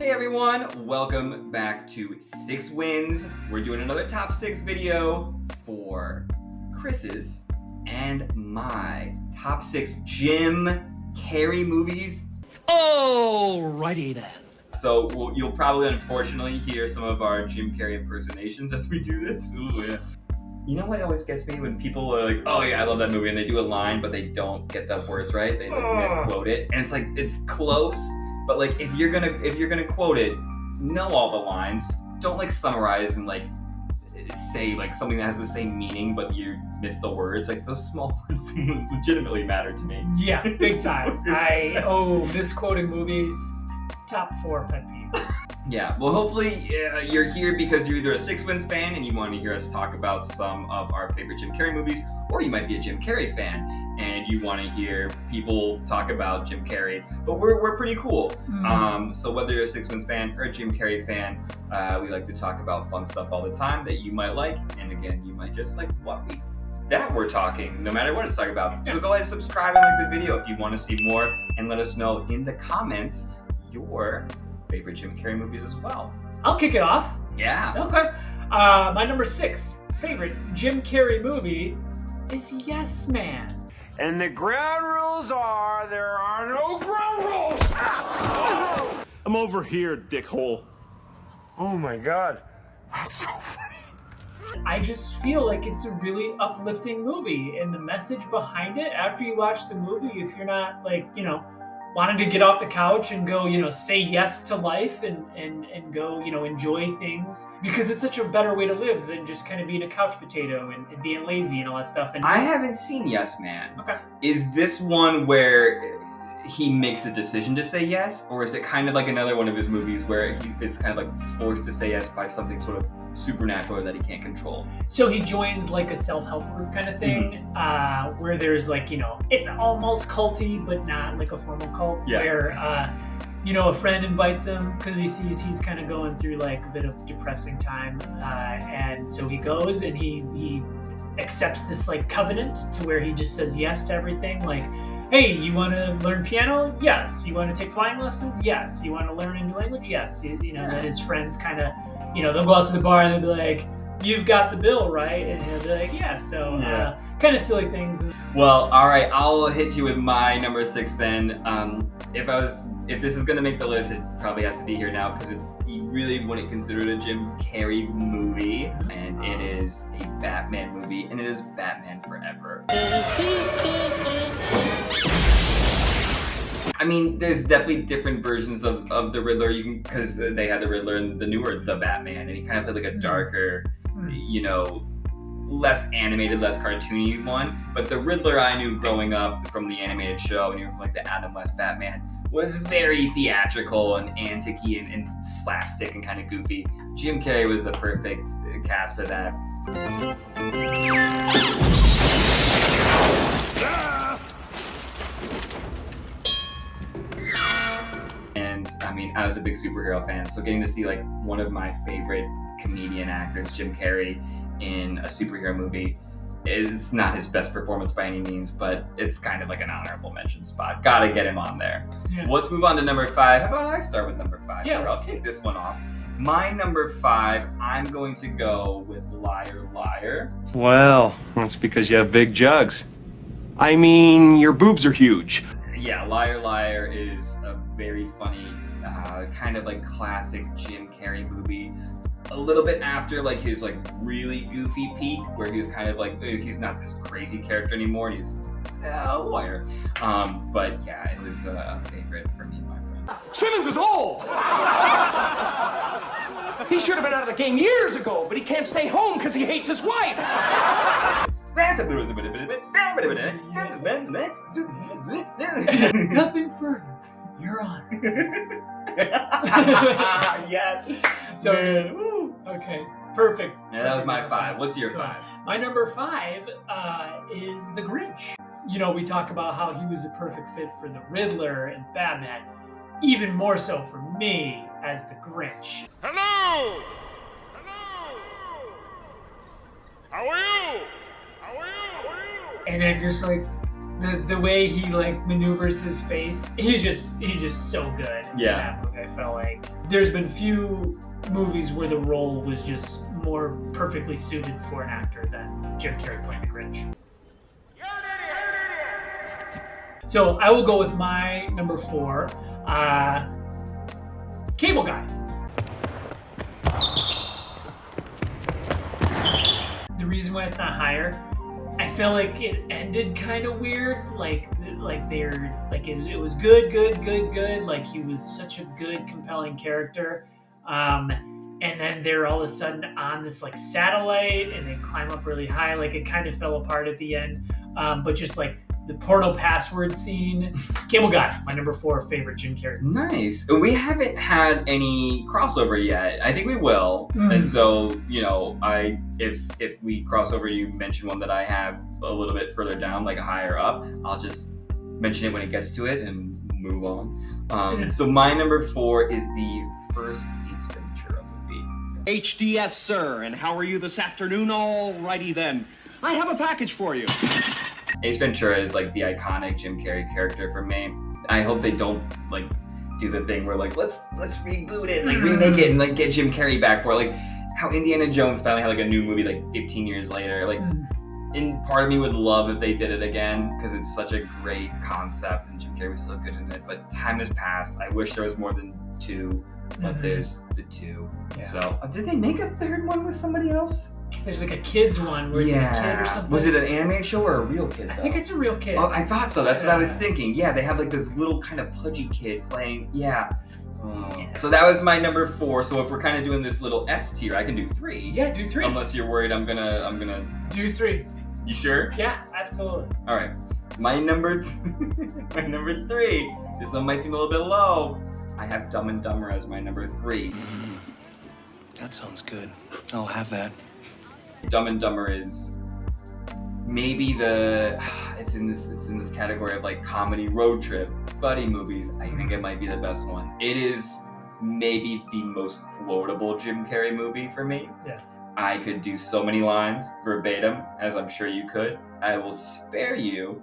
Hey everyone, welcome back to 6 Wins. We're doing another top 6 video for Chris's and my top 6 Jim Carrey movies. Alrighty then. So you'll probably unfortunately hear some of our Jim Carrey impersonations as we do this. Ooh, yeah. You know what always gets me when people are like, oh yeah, I love that movie, and they do a line but they don't get the words right, they like misquote it, and it's like it's close, but like if you're gonna quote it, know all the lines. Don't like summarize and like say like something that has the same meaning but you miss the words. Like those small words legitimately matter to me. Yeah, big time. Misquoting movies, top 4 pet peeves. Yeah, well hopefully you're here because you're either a 6 Wins fan and you want to hear us talk about some of our favorite Jim Carrey movies, or you might be a Jim Carrey fan and you want to hear people talk about Jim Carrey. But we're pretty cool. So whether you're a 6 Wins fan or a Jim Carrey fan, we like to talk about fun stuff all the time that you might like, and again, you might just like that we're talking, no matter what it's talking about. So go ahead and subscribe and like the video if you want to see more, and let us know in the comments your favorite Jim Carrey movies as well. I'll kick it off. Yeah. Okay. My number 6 favorite Jim Carrey movie is Yes Man. And the ground rules are there are no ground rules. I'm over here, dickhole. Oh my God, that's so funny. I just feel like it's a really uplifting movie, and the message behind it after you watch the movie, if you're not like, wanting to get off the couch and go, say yes to life and go, enjoy things, because it's such a better way to live than just kind of being a couch potato and being lazy and all that stuff. And I haven't seen Yes Man. Okay. Is this one where he makes the decision to say yes, or is it kind of like another one of his movies where he is kind of like forced to say yes by something sort of supernatural that he can't control? So he joins like a self-help group kind of thing, where there's like, it's almost culty, but not like a formal cult. Yeah. Where, a friend invites him because he sees he's kind of going through like a bit of depressing time. And so he goes and he accepts this like covenant to where he just says yes to everything. Like, hey, you want to learn piano? Yes. You want to take flying lessons? Yes. You want to learn a new language? Yes. Then his friends kind of, they'll go out to the bar and they'll be like, you've got the bill, right? And he'll be like, yeah. So kind of silly things. Well, all right, I'll hit you with my number 6 then. If this is gonna make the list, it probably has to be here now because you really wouldn't consider it a Jim Carrey movie, and it is a Batman movie, and it is Batman Forever. I mean, there's definitely different versions of the Riddler, because they had the Riddler and the newer The Batman, and he kind of played like a darker, less animated, less cartoony one. But the Riddler I knew growing up from the animated show, and even from like the Adam West Batman, was very theatrical and antic-y and slapstick and kind of goofy. Jim Carrey was the perfect cast for that. And I mean, I was a big superhero fan, so getting to see like one of my favorite comedian actors, Jim Carrey, in a superhero movie, it's not his best performance by any means, but it's kind of like an honorable mention spot. Gotta get him on there. Yeah. Let's move on to number 5. How about I start with number 5? Yeah, I'll take this one off. My number 5, I'm going to go with Liar Liar. Well, that's because you have big jugs. I mean, your boobs are huge. Yeah, Liar Liar is a very funny, kind of like classic Jim Carrey movie. A little bit after like his like really goofy peak, where he was kind of like, he's not this crazy character anymore, and he's a lawyer. But yeah, it was a favorite for me and my friend. Simmons is old. He should have been out of the game years ago, but he can't stay home because he hates his wife. Nothing further. You're on. Yes. So good. Okay. Perfect. Yeah, that was my 5. What's your 5? My number 5 is The Grinch. We talk about how he was a perfect fit for the Riddler and Batman. Even more so for me as the Grinch. Hello. Hello. How are you? How are you? How are you? And then just like, the way he like maneuvers his face, he's just so good. Yeah. In that movie. I felt like there's been few movies where the role was just more perfectly suited for an actor than Jim Carrey playing the Grinch. So I will go with my number 4, Cable Guy. The reason why it's not higher, I feel like it ended kind of weird. Like they're like it was good. Like he was such a good, compelling character. And then they're all of a sudden on this like satellite, and they climb up really high. Like it kind of fell apart at the end. But just like the porno password scene, Cable Guy, my number 4 favorite Jim Carrey. Nice. We haven't had any crossover yet. I think we will. And so, you know, if we cross over, you mention one that I have a little bit further down, like higher up, I'll just mention it when it gets to it and move on. So my number 4 is the first Ace Ventura movie. HDS, sir, and how are you this afternoon? Alrighty then. I have a package for you. Ace Ventura is like the iconic Jim Carrey character for me. I hope they don't like do the thing where like let's reboot it, like remake it, and like get Jim Carrey back for it. Like how Indiana Jones finally had like a new movie like 15 years later. Like, and part of me would love if they did it again because it's such a great concept and Jim Carrey was so good in it. But time has passed. I wish there was more than 2, but there's the 2. Yeah. So did they make a third one with somebody else? There's like a kids one where it's like a kid or something. Was it an animated show or a real kid? I think it's a real kid. Oh, I thought so. That's what I was thinking. Yeah, they have like this little kind of pudgy kid playing. Yeah. So that was my number 4. So if we're kind of doing this little S tier, I can do 3. Yeah, do 3. Unless you're worried I'm gonna do 3. You sure? Yeah, absolutely. All right. My number 3. This one might seem a little bit low. I have Dumb and Dumber as my number 3. That sounds good. I'll have that. Dumb and Dumber is maybe it's in this category of like comedy road trip buddy movies. I think it might be the best one. It is maybe the most quotable Jim Carrey movie for me. Yeah. I could do so many lines verbatim, as I'm sure you could. I will spare you.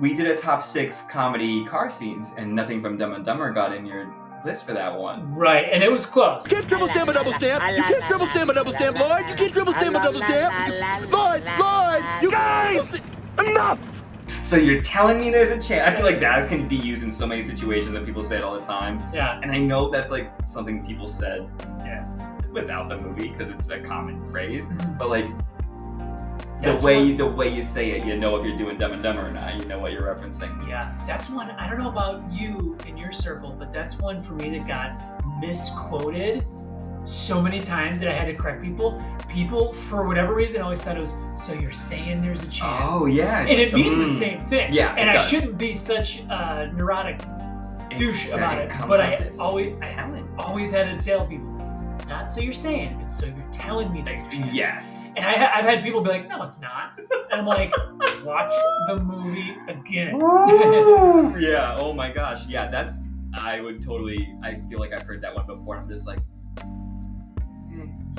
We did a top 6 comedy car scenes, and nothing from Dumb and Dumber got in your list for that one. Right, and it was close. You can't triple stamp a double stamp. You can't triple stamp a double stamp, Lloyd. You can't triple stamp a double stamp. Lloyd, you guys, enough. So you're telling me there's a chance? I feel like that can be used in so many situations, and people say it all the time. Yeah. And I know that's like something people said. Yeah. Without the movie, because it's a common phrase. But like the That's way you say it, you know if you're doing Dumb and Dumber or not. You know what you're referencing. Yeah, that's one. I don't know about you in your circle, but that's one for me that got misquoted so many times that I had to correct people. People, for whatever reason, always thought it was, so you're saying there's a chance. Oh, yeah. And it means the same thing. Yeah, and it I does. shouldn't be such a neurotic douche about it. Comes But up I as always had to tell people, it's not so you're saying, it's so you're telling me there's a chance. Yes. And I've had people be like, no, it's not. And I'm like, watch the movie again. Yeah, oh my gosh. Yeah, I feel like I've heard that one before. I'm just like,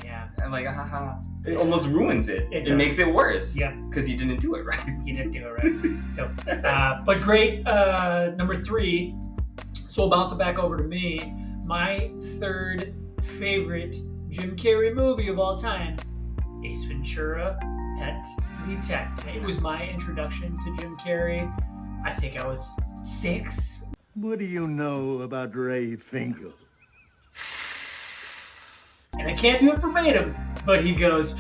yeah. I'm like, haha. It almost ruins it. It makes it worse. Yeah. Because you didn't do it right. You didn't do it right. So, but great. Number 3. So we'll bounce it back over to me. My 3rd favorite Jim Carrey movie of all time, Ace Ventura, Pet Detective. It was my introduction to Jim Carrey. I think I was 6. What do you know about Ray Finkel? And I can't do it verbatim, but he goes,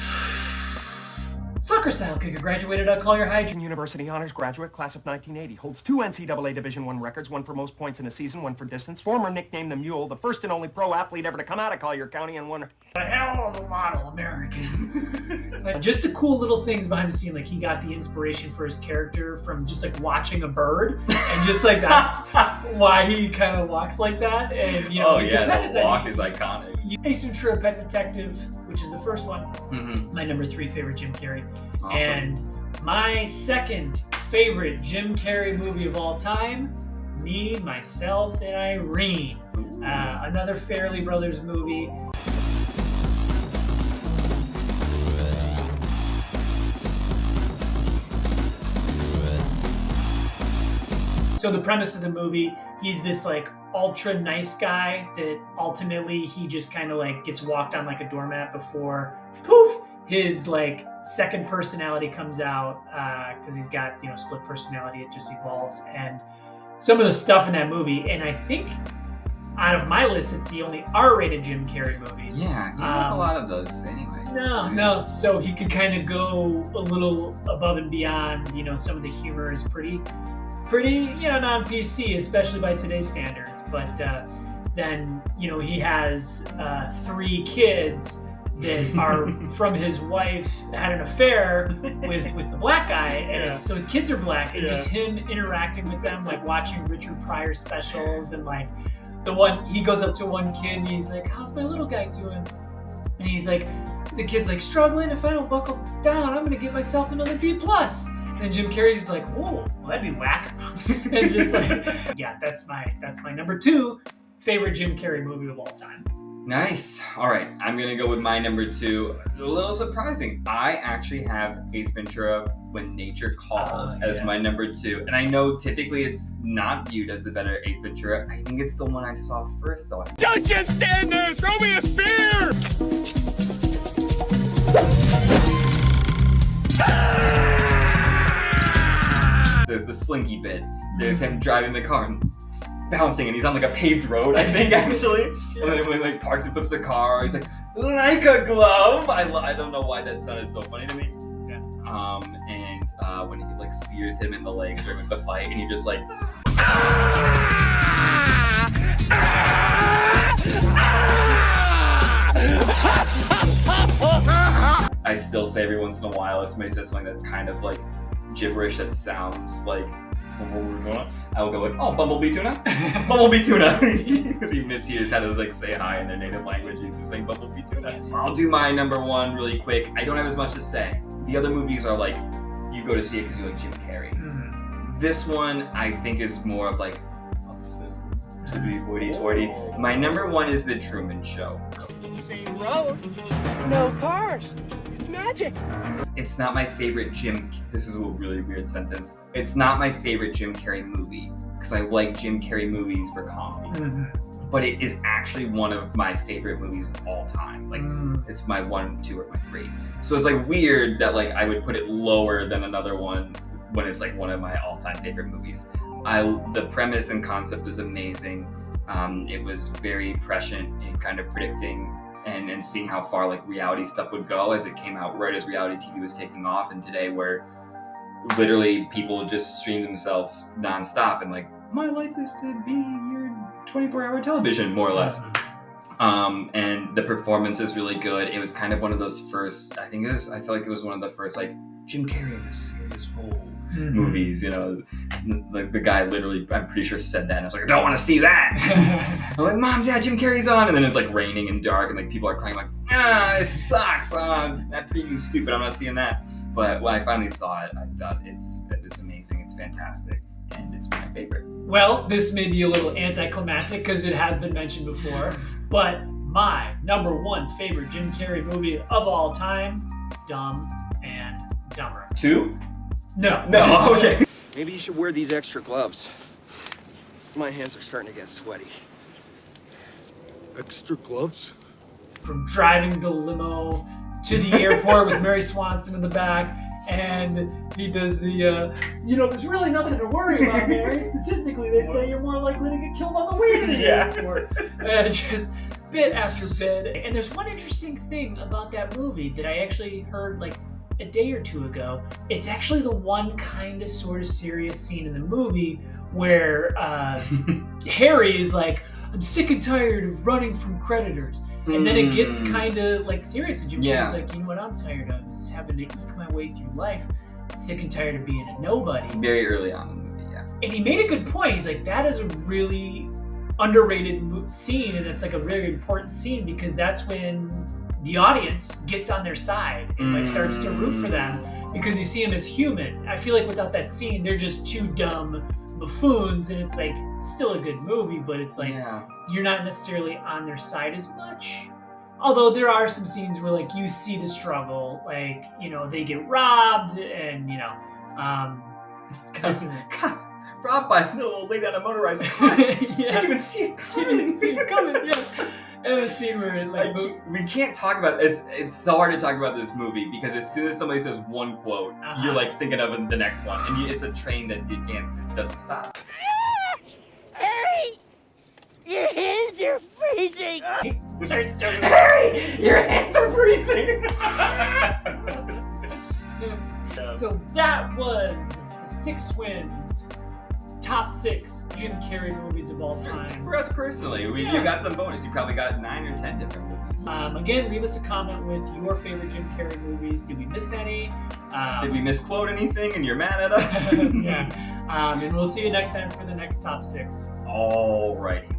soccer style kicker, graduated at Collier High. University honors graduate, class of 1980. Holds 2 NCAA Division I records, one for most points in a season, one for distance. Former nicknamed the Mule, the first and only pro athlete ever to come out of Collier County, and one a hell of a model American. Like, just the cool little things behind the scene, like he got the inspiration for his character from just like watching a bird, and just like that's why he kind of walks like that. And you know, the walk is iconic. Ace Ventura, Pet Detective, which is the first one. My number 3 favorite Jim Carrey. Awesome. And my 2nd favorite Jim Carrey movie of all time, Me, Myself, and Irene. Another Farrelly Brothers movie. So the premise of the movie, he's this like ultra nice guy that ultimately he just kind of like gets walked on like a doormat before poof his like second personality comes out, because he's got split personality. It just evolves, and some of the stuff in that movie, and I think out of my list it's the only R-rated Jim Carrey movie. Yeah, you have a lot of those anyway. No, so he could kind of go a little above and beyond. Some of the humor is pretty non-PC, especially by today's standards. But then he has 3 kids that are from his wife had an affair with the black guy, and so his kids are black, and just him interacting with them, like watching Richard Pryor specials, and like he goes up to one kid and he's like, "How's my little guy doing?" And he's like, the kid's like, "Struggling. If I don't buckle down, I'm gonna give myself another B+." And Jim Carrey's like, "Whoa, well, that'd be whack." And just like, yeah, that's my number 2 favorite Jim Carrey movie of all time. Nice. All right, I'm gonna go with my number 2. A little surprising. I actually have Ace Ventura: When Nature Calls as my number 2, and I know typically it's not viewed as the better Ace Ventura. I think it's the one I saw first, though. Don't just stand there! Throw me a spear! There's the slinky bit. There's him driving the car and bouncing, and he's on like a paved road, I think, actually. And then when he like parks and flips the car, he's like a glove. I don't know why that sounded so funny to me. And when he like spears him in the leg during the fight, and he just like I still say every once in a while, if somebody says something that's kind of like gibberish that sounds like I'll go like, "Oh, Bumblebee Tuna?" Bumblebee Tuna. Because he mishears how to like say hi in their native language. He's just saying Bumblebee Tuna. I'll do my number 1 really quick. I don't have as much to say. The other movies are like, you go to see it because you like Jim Carrey. This one, I think, is more of like a film to be hoity-toity. My number 1 is The Truman Show. Same road, no cars. It's magic. It's not my favorite this is a really weird sentence. It's not my favorite Jim Carrey movie because I like Jim Carrey movies for comedy. But it is actually one of my favorite movies of all time. Like it's my 1, 2, or my 3. So it's like weird that like I would put it lower than another one when it's like one of my all-time favorite movies. The premise and concept is amazing. It was very prescient in kind of predicting and seeing how far like reality stuff would go as it came out right as reality TV was taking off, and today where literally people just stream themselves nonstop and like, my life is to be your 24-hour television, more or less. And the performance is really good. It was kind of one of those first, I feel like it was one of the first like Jim Carrey in a serious role movies, like the guy literally, I'm pretty sure said that, and I was like, I don't want to see that. I'm like, Mom, Dad, Jim Carrey's on, and then it's like raining and dark, and like people are crying like, this sucks, that preview's stupid, I'm not seeing that. But when I finally saw it, I thought it was amazing, it's fantastic, and it's my favorite. Well, this may be a little anticlimactic because it has been mentioned before, but my number 1 favorite Jim Carrey movie of all time, Dumb and Dumber. 2? No. Okay. Maybe you should wear these extra gloves. My hands are starting to get sweaty. Extra gloves? From driving the limo to the airport with Mary Swanson in the back, and he does the, there's really nothing to worry about, Mary. Statistically, they say you're more likely to get killed on the way to the airport. And just bit after bit. And there's one interesting thing about that movie that I actually heard like a day or 2 ago. It's actually the one kind of sort of serious scene in the movie where Harry is like, I'm sick and tired of running from creditors. And then it gets kind of like serious, and Jim Carrey's like, you know what I'm tired of is having to eke my way through life. Sick and tired of being a nobody. Very early on in the movie, yeah. And he made a good point. He's like, that is a really underrated scene, and it's like a really important scene because that's when the audience gets on their side and like starts to root for them because you see them as human. I feel like without that scene, they're just 2 dumb buffoons, and it's like still a good movie, but it's like you're not necessarily on their side as much. Although there are some scenes where like you see the struggle, like they get robbed, and robbed by a little old lady on a motorized car. Didn't even see it coming. Didn't see it coming, yeah. And the scene where it, like, we can't talk about this. It's so hard to talk about this movie because as soon as somebody says one quote, you're like thinking of the next one, and it's a train that it doesn't stop. Harry! Your hands are freezing! Harry, your hands are freezing. So that was 6 wins. Top 6 Jim Carrey movies of all time. For us personally, you got some bonus. You probably got 9 or 10 different movies. Again, leave us a comment with your favorite Jim Carrey movies. Did we miss any? Did we misquote anything and you're mad at us? Yeah. And we'll see you next time for the next top 6. Alrighty.